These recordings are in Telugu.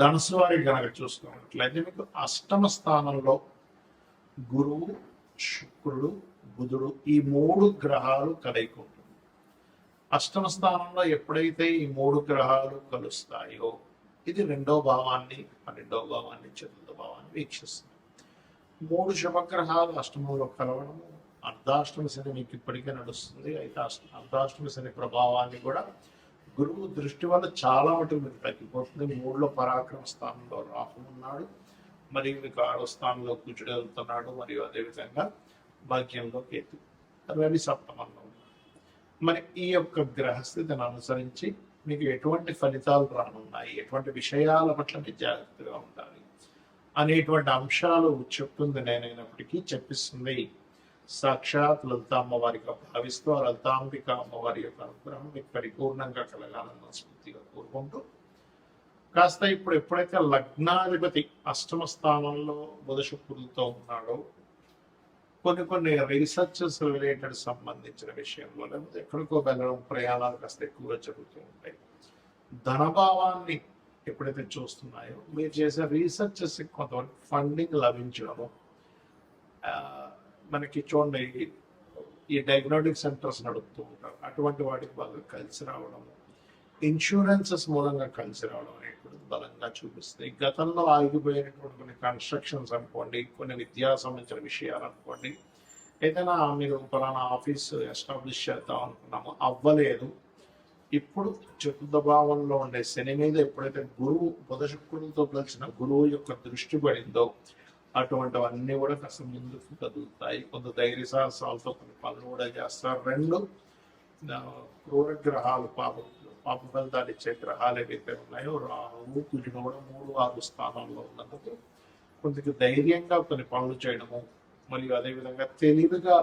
ధనుసు వారి గనక చూసుకున్నట్లయితే మీకు అష్టమ స్థానంలో గురువు, శుక్రుడు, బుధుడు ఈ మూడు గ్రహాలు కలయిక ఉంటుంది. అష్టమ స్థానంలో ఎప్పుడైతే ఈ మూడు గ్రహాలు కలుస్తాయో ఇది రెండో భావాన్ని, పన్నెండవ భావాన్ని, చతుర్థ భావాన్ని వీక్షిస్తుంది. మూడు శుభగ్రహాలు అష్టమంలో కలవడము, అర్ధాష్టమ శని మీకు ఇప్పటికే నడుస్తుంది. అయితే అర్ధాష్టమ శని ప్రభావాన్ని కూడా గురువు దృష్టి వల్ల చాలా మటుకు మీకు తగ్గిపోతుంది. మూడులో పరాక్రమ స్థానంలో రాహు ఉన్నాడు, మరియు మీకు ఆరో స్థానంలో కుజుడు వెళ్తున్నాడు, మరియు అదేవిధంగా భాగ్యంలో కేతు, రవి సప్తమంలో ఉన్నాడు. మరి ఈ యొక్క గ్రహస్థితిని అనుసరించి మీకు ఎటువంటి ఫలితాలు రానున్నాయి, ఎటువంటి విషయాల పట్ల మీరు జాగ్రత్తగా ఉండాలి అనేటువంటి అంశాలు చెప్తుంది నేనైనప్పటికీ చెప్పిస్తుంది సాక్షాత్ లలిత అమ్మవారిగా భావిస్తూ ఆ లలితాంబిక అమ్మవారి యొక్క అనుగ్రహం మీకు పరిపూర్ణంగా కలగాలని మనస్ఫూర్తిగా కోరుకుంటూ కాస్త ఇప్పుడు ఎప్పుడైతే లగ్నాధిపతి అష్టమ స్థానంలో బుధ శుక్రులతో ఉన్నాడో కొన్ని రీసెర్చెస్ రిలేటెడ్ సంబంధించిన విషయంలో లేకపోతే ఎక్కడికో వెళ్ళడం, ప్రయాణాలు కాస్త ఎక్కువగా జరుగుతూ ఉంటాయి. ధనభావాన్ని ఎప్పుడైతే చూస్తున్నాయో మీరు చేసే రీసెర్చెస్ కొంతవరకు ఫండింగ్ లభించడము, మనకి చూడండి ఈ డయాగ్నోస్టిక్ సెంటర్స్ నడుపుతూ ఉంటారు, అటువంటి వాటికి బాగా కలిసి రావడము, ఇన్సూరెన్సెస్ మూలంగా కలిసి రావడం అనేటువంటిది బలంగా చూపిస్తాయి. గతంలో ఆగిపోయినటువంటి కొన్ని కన్స్ట్రక్షన్స్ అనుకోండి, కొన్ని విద్యా సంబంధించిన విషయాలు అనుకోండి, ఏదైనా మీరు పలానా ఆఫీస్ ఎస్టాబ్లిష్ చేద్దాం అనుకున్నాము, అవ్వలేదు. ఇప్పుడు చతుర్థ భావంలో ఉండే శని మీద ఎప్పుడైతే గురువు బుధ శుక్రులతో కలిసిన గురువు యొక్క దృష్టి పడిందో అటువంటివన్నీ కూడా కాస్త ముందుకు కదులుతాయి. కొంత ధైర్య సాహసాలతో కొన్ని పనులు కూడా చేస్తారు. రెండు క్రూర గ్రహాలు, పాప ఫలితాలు ఇచ్చే గ్రహాలు ఏవైతే ఉన్నాయో రాహువు, కుజుడు కూడా 3-6 స్థానంలో ఉన్నందుకు కొంత ధైర్యంగా కొన్ని పనులు చేయడము, మరియు అదేవిధంగా తెలివిగా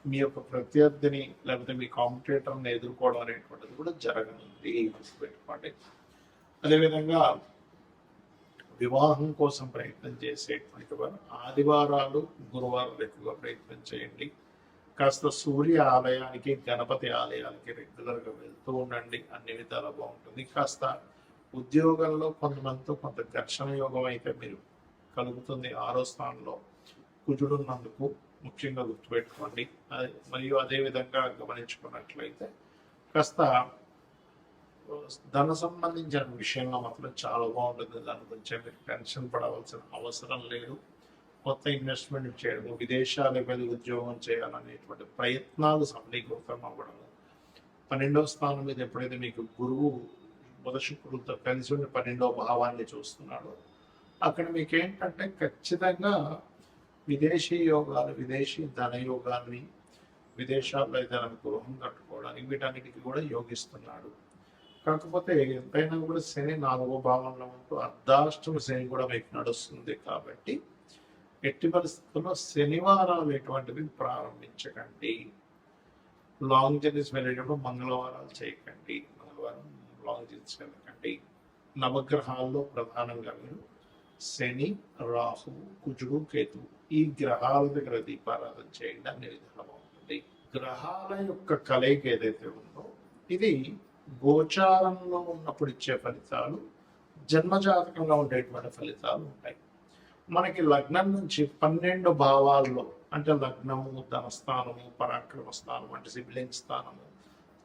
మీ యొక్క ప్రత్యర్థిని లేకపోతే మీ కాంపిటేటర్ని ఎదుర్కోవడం అనేటువంటిది కూడా జరగనుంది, గుర్తుపెట్టుకోండి. అదేవిధంగా వివాహం కోసం ప్రయత్నం చేసేటువంటి వారు ఆదివారాలు, గురువారాలు ఎక్కువగా ప్రయత్నం చేయండి. కాస్త సూర్య ఆలయానికి, గణపతి ఆలయానికి రెగ్యులర్గా వెళ్తూ ఉండండి, అన్ని విధాలా బాగుంటుంది. కాస్త ఉద్యోగంలో కొంతమందితో కొంత ఘర్షణ యోగం అయితే మీరు కలుగుతుంది. 6వ స్థానంలో కుజుడు ఉన్నందుకు ముఖ్యంగా గుర్తుపెట్టుకోండి. మరియు అదేవిధంగా గమనించుకున్నట్లయితే కాస్త ధన సంబంధించిన విషయంలో మాత్రం చాలా బాగుంటుంది. దాని గురించి మీరు టెన్షన్ పడవలసిన అవసరం లేదు. కొత్త ఇన్వెస్ట్మెంట్ చేయడము, విదేశాలకు వెళ్ళి ఉద్యోగం చేయాలనేటువంటి ప్రయత్నాలు సఫలీకృతం అవ్వడము, 12వ స్థానం మీద ఎప్పుడైతే మీకు గురువు బుధ శుక్రులతో కలిసి ఉండి 12వ భావాన్ని చూస్తున్నాడో అక్కడ మీకు ఏంటంటే ఖచ్చితంగా విదేశీ యోగాలు, విదేశీ ధన యోగాన్ని, విదేశాల్లో ఏదైనా గృహం కట్టుకోవడానికి వీటన్నిటికీ కూడా యోగిస్తున్నాడు. కాకపోతే ఎంతైనా కూడా శని 4వ భావంలో ఉంటూ అర్ధాష్టమ శని కూడా మీకు నడుస్తుంది. కాబట్టి ఎట్టి పరిస్థితుల్లో శనివారాలు ఎటువంటివి ప్రారంభించకండి. లాంగ్ జర్నీస్ వెళ్ళేటప్పుడు మంగళవారాలు చేయకండి, మంగళవారం లాంగ్ జర్నీస్ వెళ్ళకండి. నవగ్రహాల్లో ప్రధానంగా మీరు శని, రాహు, కుజుడు, కేతువు ఈ గ్రహాల దగ్గర దీపారాధన చేయండి, అన్ని విధాలు బాగుంటుంది. గ్రహాల యొక్క కలయిక ఏదైతే ఉందో ఇది గోచారంలో ఉన్నప్పుడు ఇచ్చే ఫలితాలు, జన్మజాతకంగా ఉండేటువంటి ఫలితాలు ఉంటాయి. మనకి లగ్నం నుంచి 12 భావాల్లో అంటే లగ్నము, ధనస్థానము, పరాక్రమ స్థానం అంటే సిబ్లింగ్ స్థానము,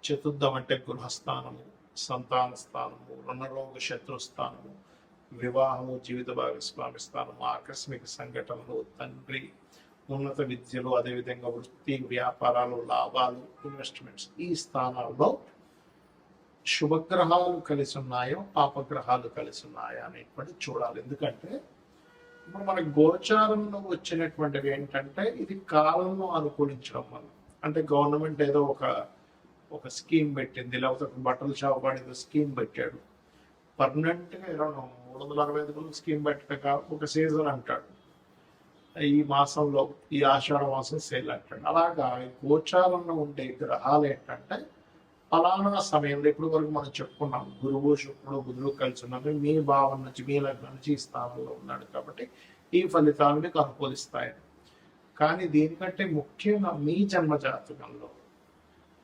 చతుర్థం అంటే గృహస్థానము, సంతాన స్థానము, రుణరోగ శత్రుస్థానము, వివాహము, జీవిత భాగస్వామి స్థానము, ఆకస్మిక సంఘటనలు, తండ్రి, ఉన్నత విద్యలు, అదేవిధంగా వృత్తి, వ్యాపారాలు, లాభాలు, ఇన్వెస్ట్మెంట్స్ ఈ స్థానాల్లో శుభగ్రహాలు కలిసి ఉన్నాయో, పాపగ్రహాలు కలిసి ఉన్నాయా అనేటువంటి చూడాలి. ఎందుకంటే ఇప్పుడు మన గోచారంలో వచ్చినటువంటివి ఏంటంటే ఇది కాలంలో అనుకూలించడం వల్ల, అంటే గవర్నమెంట్ ఏదో ఒక స్కీమ్ పెట్టింది, లేకపోతే ఒక బట్టల షాప్ వాడు స్కీమ్ పెట్టాడు, పర్మనెంట్గా 365 రోజులు స్కీమ్ పెట్టక ఒక సీజన్ అంటాడు, ఈ మాసంలో ఈ ఆషాఢ మాసం సేల్ అంటాడు. అలాగా గోచారంలో ఉండే గ్రహాలు ఏంటంటే ఫలానా సమయంలో ఇప్పుడు వరకు మనం చెప్పుకున్నాం గురువు, శుక్రుడు, బుధుడు కలిసి ఉన్నది మీ భావం నుంచి, మీ లగ్నం నుంచి ఈ స్థానంలో ఉన్నాడు కాబట్టి ఈ ఫలితాలు మీకు అనుకూలిస్తాయి. కానీ దీనికంటే ముఖ్యంగా మీ జన్మ జాతకంలో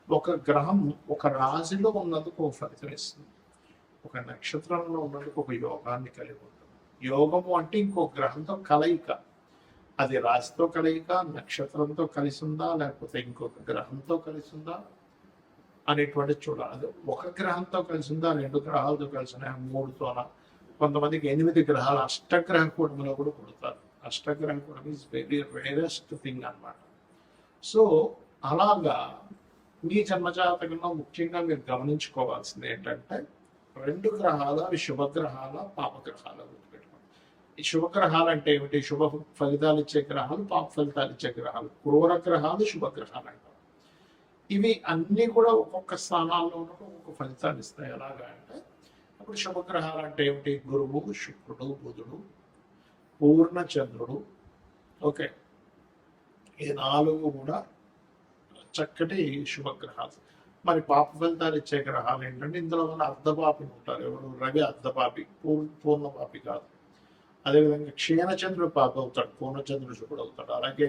ఒక గ్రహం ఒక రాశిలో ఉన్నందుకు ఒక ఫలితం ఇస్తుంది. ఒక నక్షత్రంలో ఉన్నందుకు ఒక యోగాన్ని కలిగి ఉంటుంది. యోగము అంటే ఇంకో గ్రహంతో కలయిక. అది రాశితో కలయిక, నక్షత్రంతో కలిసి ఉందా, లేకపోతే ఇంకొక గ్రహంతో కలిసి ఉందా అనేటువంటి చూడాలి. అది ఒక గ్రహంతో కలిసి ఉందా, 2 గ్రహాలతో కలిసి ఉన్నాయా, 3తోన, కొంతమందికి 8 గ్రహాలు అష్టగ్రహ కూటమిలో కూడా పుడతారు. అష్టగ్రహ కూటమి ఇస్ వెరీ రేరెస్ట్ థింగ్ అన్నమాట. సో అలాగా మీ జన్మజాతకంలో ముఖ్యంగా మీరు గమనించుకోవాల్సింది ఏంటంటే 2 గ్రహాలు అవి శుభగ్రహాల పాపగ్రహాల గుర్తుపెట్టుకోండి. ఈ శుభగ్రహాలు అంటే ఏమిటి? శుభ ఫలితాలు ఇచ్చే గ్రహాలు, పాప ఫలితాలు ఇచ్చే గ్రహాలు. క్రూర గ్రహాలు శుభగ్రహాలు అంటారు. ఇవి అన్ని కూడా ఒక్కొక్క స్థానాల్లో ఒక్కొక్క ఫలితాలు ఇస్తాయి. ఎలాగా అంటే ఇప్పుడు శుభగ్రహాలు అంటే ఏమిటి? గురువు, శుక్రుడు, బుధుడు, పూర్ణ చంద్రుడు. ఓకే, ఈ 4 కూడా చక్కటి శుభగ్రహాలు. మరి పాప ఫలితాలు ఇచ్చే గ్రహాలు ఏంటంటే ఇందులో మన అర్ధపాపి ఉంటారు. ఎవరు? రవి అర్ధపాపి, పూర్ణపాపి కాదు. అదేవిధంగా క్షీణచంద్రుడు పాపి అవుతాడు, పూర్ణచంద్రుడు శుభుడు అవుతాడు. అలాగే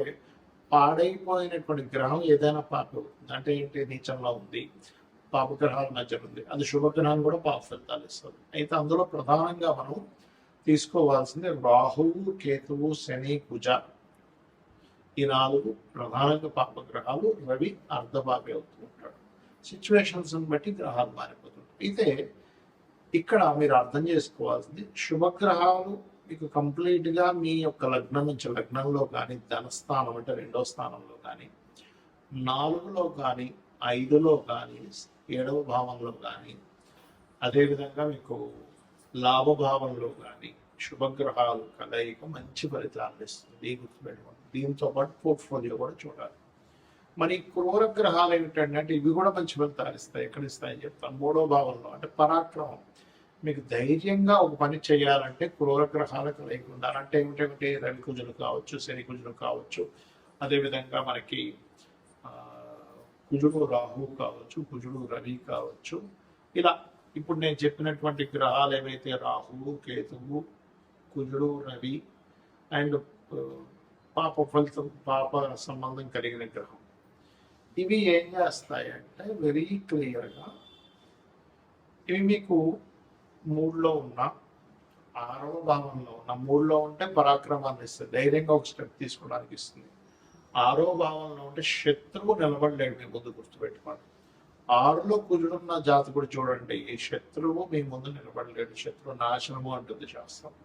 పాడైపోయినటువంటి గ్రహం ఏదైనా పాపి అవుతుంది. అంటే ఏంటి? నీచంలో ఉంది, పాపగ్రహాల మధ్య ఉంది, అది శుభగ్రహం కూడా పాప ఫలితాలు ఇస్తుంది. అయితే అందులో ప్రధానంగా మనం తీసుకోవాల్సింది రాహువు, కేతువు, శని, కుజ. ఈ 4 ప్రధానంగా పాపగ్రహాలు. రవి అర్ధపాపి అవుతూ ఉంటాడు. సిచ్యువేషన్స్ బట్టి గ్రహాలు మారిపోతుంటాయి. అయితే ఇక్కడ మీరు అర్థం చేసుకోవాల్సింది శుభగ్రహాలు మీకు కంప్లీట్గా మీ యొక్క లగ్నం నుంచి, లగ్నంలో కానీ, ధనస్థానం అంటే 2వ స్థానంలో కానీ, 4లో కానీ, 5లో కానీ, 7వ భావంలో కానీ, అదేవిధంగా మీకు లాభభావంలో కానీ శుభగ్రహాలు కలయిక మంచి ఫలితాలను ఇస్తుంది. గుర్తుపెట్టుకోండి. దీంతో పాటు పోర్ట్ఫోలియో కూడా చూడాలి. మరి క్రూర గ్రహాలు ఏమిటంటే ఇవి కూడా మంచి ఫలితాలు ఇస్తాయి. ఎక్కడ ఇస్తాయని చెప్తాను. 3వ భావంలో అంటే పరాక్రమం. మీకు ధైర్యంగా ఒక పని చేయాలంటే క్రూర గ్రహాలు కలయిక ఉండాలి. అంటే ఏమిటంటే రవి కుజులు కావచ్చు, శని కుజులు కావచ్చు, అదేవిధంగా మనకి కుజుడు రాహు కావచ్చు, కుజుడు రవి కావచ్చు. ఇలా ఇప్పుడు నేను చెప్పినటువంటి గ్రహాలు ఏవైతే రాహువు, కేతువు, కుజుడు, రవి అండ్ పాప ఫలితం, పాప సంబంధం కలిగిన గ్రహం, ఇవి ఏం చేస్తాయంటే వెరీ క్లియర్గా ఇవి మీకు 3లో ఉన్న, 6వ భావంలో ఉన్న, 3లో ఉంటే పరాక్రమాన్ని ఇస్తుంది, ధైర్యంగా ఒక స్టెప్ తీసుకోవడానికి ఇస్తుంది. 6వ భావంలో ఉంటే శత్రువు నిలబడలేడు మీ ముందు. గుర్తుపెట్టుకోండి. 6లో కుజుడున్న జాతకుడు చూడండి, ఈ శత్రువు మీ ముందు నిలబడలేడు. శత్రువు నాశనము అంటుంది శాస్త్రం.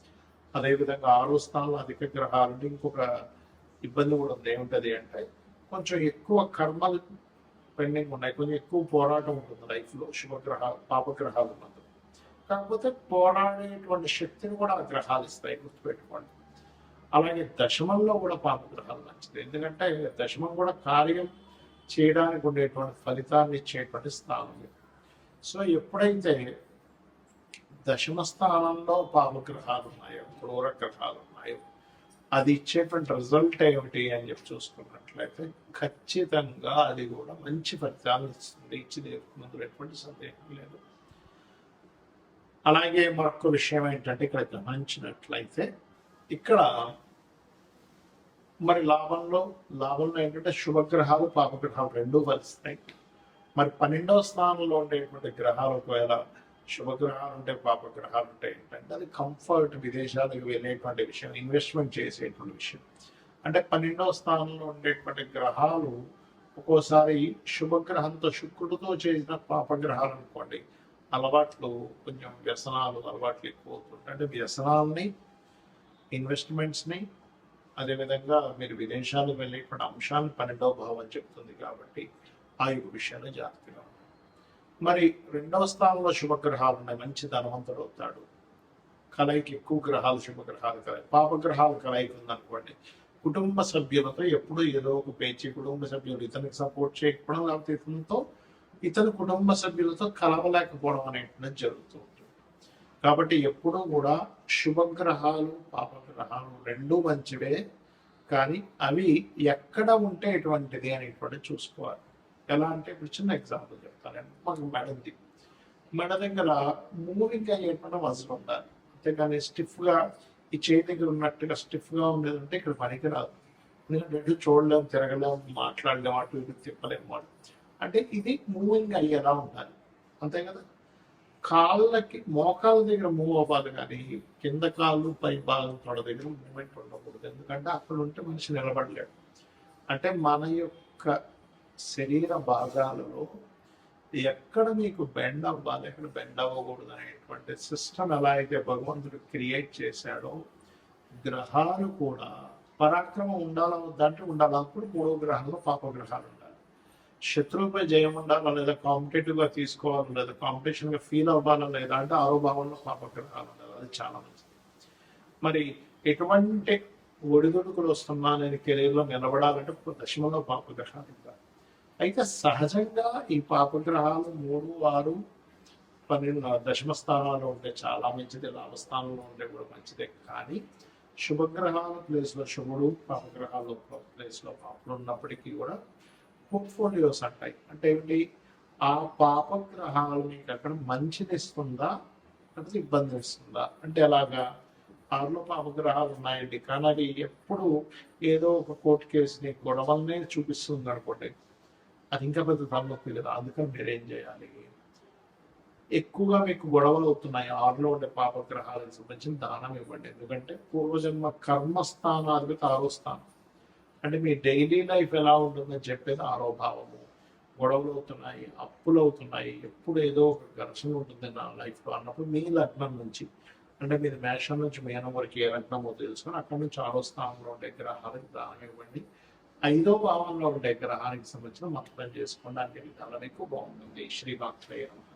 అదేవిధంగా 6వ స్థానంలో అధిక గ్రహాలు. ఇంకొక ఇబ్బంది కూడా ఉంది. ఏముంటుంది అంటే కొంచెం ఎక్కువ కర్మలు పెండింగ్ ఉన్నాయి, కొంచెం ఎక్కువ పోరాటం ఉంటుంది లైఫ్లో శుభగ్రహాలు, పాపగ్రహాలు ఉన్నందుకు. కాకపోతే పోరాడేటువంటి శక్తిని కూడా ఆ గ్రహాలు ఇస్తాయి. గుర్తుపెట్టుకోండి. అలాగే దశమంలో కూడా పాపగ్రహాలు మంచిది. ఎందుకంటే దశమం కూడా కార్యం చేయడానికి ఉండేటువంటి ఫలితాన్ని ఇచ్చేటువంటి స్థానం. సో ఎప్పుడైతే దశమ స్థానంలో పాపగ్రహాలు ఉన్నాయో, క్రూర గ్రహాలు ఉన్నాయో, అది ఇచ్చేటువంటి రిజల్ట్ ఏమిటి అని చెప్పి చూసుకున్నట్లయితే ఖచ్చితంగా అది కూడా మంచి ఫలితాలు ఇస్తుంది. ఇచ్చింది ముందు ఎటువంటి సందేహం లేదు. అలాగే మరొక విషయం ఏంటంటే ఇక్కడ గమనించినట్లయితే ఇక్కడ మరి లాభంలో ఏంటంటే శుభగ్రహాలు, పాపగ్రహాలు 2 కలుస్తాయి. మరి 12వ స్థానంలో ఉండేటువంటి గ్రహాలు ఒకవేళ శుభగ్రహాలు ఉంటే, పాపగ్రహాలు ఉంటాయి ఏంటంటే అది కంఫర్ట్, విదేశాలకు వెళ్ళేటువంటి విషయం, ఇన్వెస్ట్మెంట్ చేసేటువంటి విషయం. అంటే 12వ స్థానంలో ఉండేటువంటి గ్రహాలు ఒక్కోసారి శుభగ్రహంతో, శుక్రుడితో చేసిన పాపగ్రహాలు అనుకోండి, అలవాట్లు, కొంచెం వ్యసనాలు అలవాట్లు ఎక్కువ అవుతుంటాయి. అంటే వ్యసనాలని, ఇన్వెస్ట్మెంట్స్ని, అదేవిధంగా మీరు విదేశాలకు వెళ్ళేటువంటి అంశాన్ని 12వ భావం చెప్తుంది. కాబట్టి ఆ యొక్క విషయాన్ని జాగ్రత్తగా. మరి 2వ స్థానంలో శుభగ్రహాలు ఉన్నాయి, మంచి ధనవంతుడు అవుతాడు. కలయిక ఎక్కువ గ్రహాలు, శుభగ్రహాలు కలయిక. పాపగ్రహాలు కలయిక ఉందనుకోండి, కుటుంబ సభ్యులతో ఎప్పుడు ఏదో ఒక పేచి, కుటుంబ సభ్యులు ఇతనికి సపోర్ట్ చేయకపోవడం, లేకపోతే ఇతని కుటుంబ సభ్యులతో కలవలేకపోవడం అనేటువంటిది జరుగుతూ ఉంటుంది. కాబట్టి ఎప్పుడూ కూడా శుభగ్రహాలు, పాపగ్రహాలు 2 మంచివే, కానీ అవి ఎక్కడ ఉంటే ఎటువంటిది అనేటువంటిది చూసుకోవాలి. ఎలా అంటే ఇప్పుడు చిన్న ఎగ్జాంపుల్ చెప్తాను. మాకు మెడ ఉంది, మెడ దగ్గర మూవింగ్ అయ్యేటువంటి వజ్రం ఉండాలి. అంతేగాని స్టిఫ్గా ఈ చేతి దగ్గర ఉన్నట్టుగా స్టిఫ్గా ఉండేదంటే ఇక్కడ పనికిరాదు. ఎందుకంటే చూడలేము, తిరగలేము, మాట్లాడలేము, అటు ఇటు తిప్పలేము. అంటే ఇది మూవింగ్ అయ్యేలా ఉండాలి, అంతే కదా. కాళ్ళకి మోకాళ్ళ దగ్గర మూవ్ అవ్వాలి కానీ కింద కాళ్ళు పై భాగం తొడ దగ్గర మూమెంట్ ఉండకూడదు. ఎందుకంటే అక్కడ ఉంటే మనిషి నిలబడలేడు. అంటే మన యొక్క శరీర భాగాలలో ఎక్కడ మీకు బెండ్ అవ్వాలి, ఎక్కడ బెండ్ అవ్వకూడదు అనేటువంటి సిస్టమ్ ఎలా అయితే భగవంతుడు క్రియేట్ చేశాడో, గ్రహాలు కూడా పరాక్రమం ఉండాలా వద్దంటే ఉండాలి. అప్పుడు 3వ గ్రహంలో పాపగ్రహాలు ఉండాలి. శత్రువుపై జయం ఉండాలా లేదా కాంపిటేటివ్గా తీసుకోవాలి లేదా కాంపిటీషన్గా ఫీల్ అవ్వాలా లేదా అంటే 6వ భావంలో పాపగ్రహాలు ఉండాలి. అది చాలా మంచిది. మరి ఎటువంటి ఒడిదుడుకులు వస్తున్నా నేను కెరీర్లో నిలబడాలంటే దశమంలో పాపగ్రహాలు ఉండాలి. అయితే సహజంగా ఈ పాపగ్రహాలు 3, 6, 12 దశమ స్థానాల్లో ఉంటే చాలా మంచిది, లాభస్థానంలో ఉంటే కూడా మంచిదే. కానీ శుభగ్రహాల ప్లేస్లో శుభుడు, పాపగ్రహాలు ప్లేస్లో పాపలు ఉన్నప్పటికీ కూడా పోర్ట్ఫోలియోస్ అంటాయి. అంటే ఏంటి, ఆ పాపగ్రహాలు మీకు అక్కడ మంచిని ఇస్తుందా అంటే ఇబ్బంది ఇస్తుందా అంటే ఎలాగా. 6లో పాపగ్రహాలు ఉన్నాయండి కానీ అది ఎప్పుడు ఏదో ఒక కోర్టు కేసుని గొడవలనే చూపిస్తుంది అనుకోండి, అది ఇంకా పెద్ద తలనొప్పి కదా. అందుకని మీరేం చేయాలి, ఎక్కువగా మీకు గొడవలు అవుతున్నాయి 6లో ఉండే పాపగ్రహాలకు సంబంధించిన దానం ఇవ్వండి. ఎందుకంటే పూర్వజన్మ కర్మస్థానాధిపతి 6వ స్థానం. అంటే మీ డైలీ లైఫ్ ఎలా ఉంటుందని చెప్పేది 6వ భావము. గొడవలు అవుతున్నాయి, అప్పులు అవుతున్నాయి, ఎప్పుడు ఏదో ఒక ఘర్షణ ఉంటుంది నా లైఫ్లో అన్నప్పుడు మీ లగ్నం నుంచి, అంటే మీరు మేషం నుంచి మీనం వరకు ఏ లగ్నమో తెలుసుకొని అక్కడ నుంచి 6వ స్థానంలో ఉండే గ్రహాలకు దానం ఇవ్వండి. 5వ భావంలో ఉండే గ్రహానికి సంబంధించిన మంత్రం చేసుకోండి. అన్ని విధాలు మీకు బాగుంటుంది. శ్రీమాత్రేయ నమః.